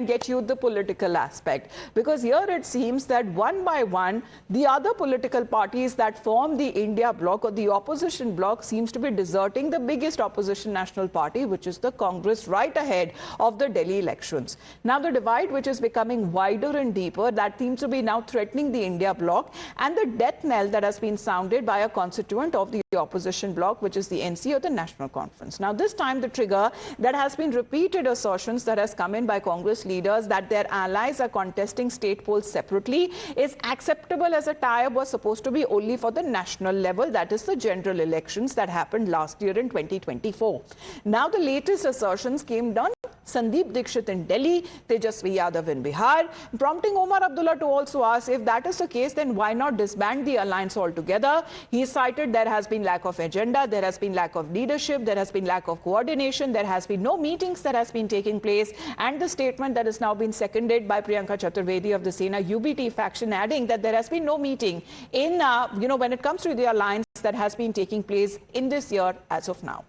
get you the political aspect, because here it seems that one by one the other political parties that form the India bloc or the opposition bloc seems to be deserting the biggest opposition national party, which is the Congress, right ahead of the Delhi elections. Now the divide, which is becoming wider and deeper, that seems to be now threatening the India bloc, and the death knell that has been sounded by a constituent of the opposition bloc, which is the NC or the National Conference. Now this time the trigger that has been repeated assertions that has come in by Congress leaders that their allies are contesting state polls separately is acceptable, as a tie-up was supposed to be only for the national level, that is the general elections that happened last year in 2024. Now the latest assertions came down Sandeep Dixit in Delhi, Tejasvi Yadav in Bihar, prompting Omar Abdullah to also ask, if that is the case, then why not disband the alliance altogether? He cited there has been lack of agenda, there has been lack of leadership, there has been lack of coordination, there has been no meetings that has been taking place, and the statement that has now been seconded by Priyanka Chaturvedi of the Sena UBT faction, adding that there has been no meeting in, when it comes to the alliance that has been taking place in this year as of now.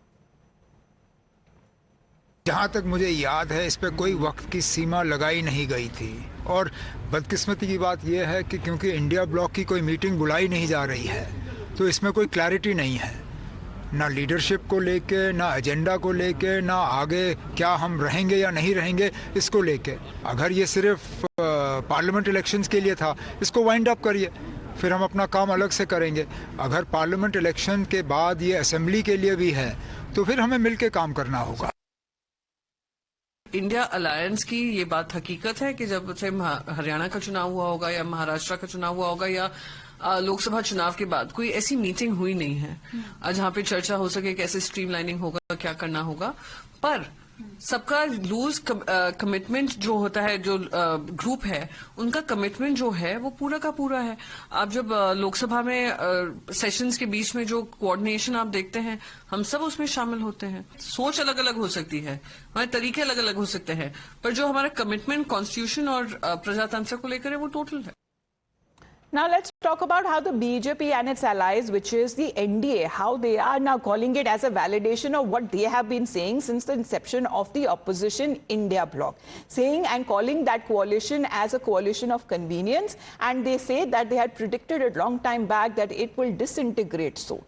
जहाँ तक मुझे याद है, इस पे कोई वक्त की सीमा लगाई नहीं गई थी, और बदकिस्मती की बात यह है कि क्योंकि इंडिया ब्लॉक की कोई मीटिंग बुलाई नहीं जा रही है, तो इसमें कोई क्लैरिटी नहीं है, ना लीडरशिप को लेके, ना एजेंडा को लेके, ना आगे क्या हम रहेंगे या नहीं रहेंगे इसको लेके। अगर ये सिर्फ पार्लियामेंट इलेक्शंस के लिए था, इसको वाइंड अप करिए, फिर हम अपना काम अलग से करेंगे। अगर पार्लियामेंट इलेक्शन के बाद ये असेंबली के लिए भी है, तो फिर हमें मिल के काम करना होगा। इंडिया अलायंस की ये बात हकीकत है कि जब से हरियाणा का चुनाव हुआ होगा या महाराष्ट्र का चुनाव हुआ होगा या लोकसभा चुनाव के बाद कोई ऐसी मीटिंग हुई नहीं है जहां पे चर्चा हो सके कैसे स्ट्रीमलाइनिंग होगा, क्या करना होगा। पर सबका लूज कमिटमेंट जो होता है, जो ग्रुप है उनका कमिटमेंट जो है वो पूरा का पूरा है। आप जब लोकसभा में सेशंस के बीच में जो कोऑर्डिनेशन आप देखते हैं, हम सब उसमें शामिल होते हैं। सोच अलग अलग हो सकती है, हमारे तरीके अलग अलग हो सकते हैं, पर जो हमारा कमिटमेंट कॉन्स्टिट्यूशन और प्रजातंत्र को लेकर है वो टोटल है। Now let's talk about how the BJP and its allies, which is the NDA, how they are now calling it as a validation of what they have been saying since the inception of the opposition India bloc, saying and calling that coalition as a coalition of convenience, and they say that they had predicted a long time back that it will disintegrate soon.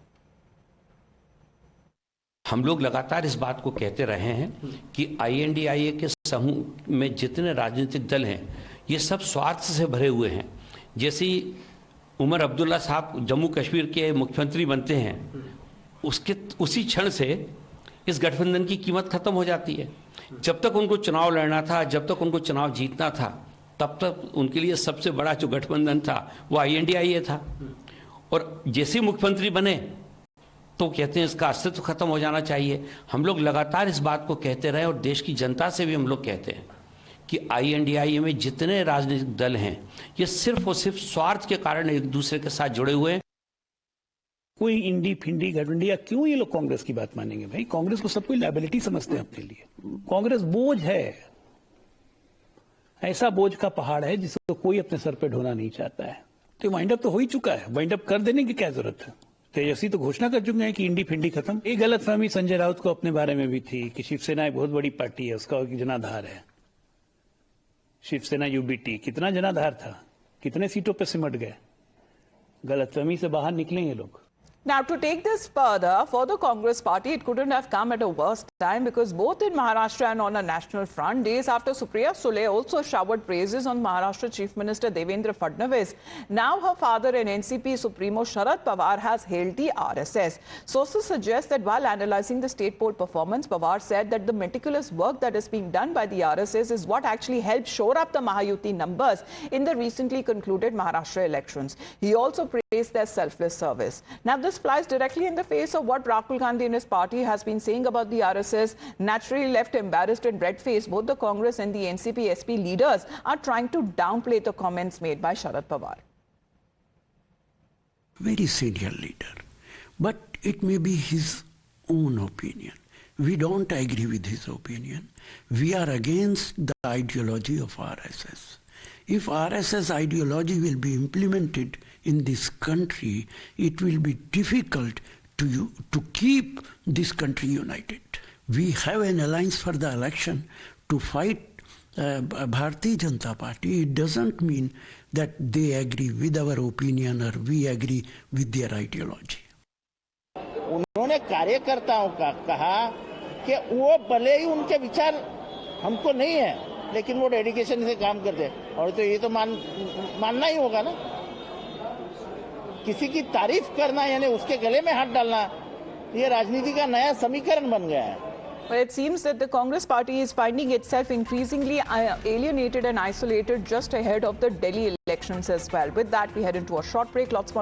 हम लोग लगातार इस बात को कहते रहे हैं कि INDIA के समूह में जितने राजनीतिक दल हैं, ये सब स्वार्थ से भरे हुए हैं। जैसे उमर अब्दुल्ला साहब जम्मू कश्मीर के मुख्यमंत्री बनते हैं, उसी क्षण से इस गठबंधन की कीमत खत्म हो जाती है। जब तक उनको चुनाव लड़ना था, जब तक उनको चुनाव जीतना था, तब तक उनके लिए सबसे बड़ा जो गठबंधन था वो INDIA था। और जैसे मुख्यमंत्री बने तो कहते हैं इसका अस्तित्व खत्म हो जाना चाहिए। हम लोग लगातार इस बात को कहते रहे और देश की जनता से भी हम लोग कहते हैं कि INDIA में जितने राजनीतिक दल हैं, ये सिर्फ और सिर्फ स्वार्थ के कारण एक दूसरे के साथ जुड़े हुए हैं। कोई इंडी फिंडी गठबंधन, क्यों ये लोग कांग्रेस की बात मानेंगे? भाई कांग्रेस को सब कोई लायबिलिटी समझते हैं अपने लिए। कांग्रेस बोझ है, ऐसा बोझ का पहाड़ है जिसको कोई अपने सर पे ढोना नहीं चाहता है। तो वाइंड अप तो हो ही चुका है, वाइंड अप कर देने की क्या जरूरत है? तेजस्वी तो घोषणा कर चुके हैं कि इंडी फिंडी खत्म। एक गलतफहमी संजय राउत को अपने बारे में भी थी कि शिवसेना एक बहुत बड़ी पार्टी है, उसका एक जनाधार है। शिवसेना UBT कितना जनाधार था, कितने सीटों पे सिमट गए। गलतफहमी से बाहर निकले ये लोग। Now, to take this further, for the Congress party, it couldn't have come at a worse time, because both in Maharashtra and on a national front, days after Supriya Sule also showered praises on Maharashtra Chief Minister Devendra Fadnavis, now her father and NCP Supremo Sharad Pawar has hailed the RSS. Sources suggest that while analyzing the state poll performance, Pawar said that the meticulous work that is being done by the RSS is what actually helped shore up the Mahayuti numbers in the recently concluded Maharashtra elections. He also praised their selfless service. Now, this flies directly in the face of what Rahul Gandhi and his party has been saying about the RSS. Naturally left embarrassed and red-faced, both the Congress and the NCP-SP leaders are trying to downplay the comments made by Sharad Pawar. Very senior leader, but it may be his own opinion. We don't agree with his opinion. We are against the ideology of RSS. If RSS ideology will be implemented in this country, it will be difficult to keep this country united. We have an alliance for the election to fight Bharatiya Janata Party, it doesn't mean that they agree with our opinion or we agree with their ideology. उन्होंने कार्यकर्ताओं का कहा कि वो भले ही उनके विचार हमको नहीं है लेकिन वो डेडिकेशन से काम करते हैं, और तो ये तो मानना ही होगा ना। किसी की तारीफ करना यानी उसके गले में हाथ डालना, ये राजनीति का नया समीकरण बन गया है। But it seems that the Congress party is finding itself increasingly alienated and isolated just ahead of the Delhi elections as well. With that, we head into a short break. Lots more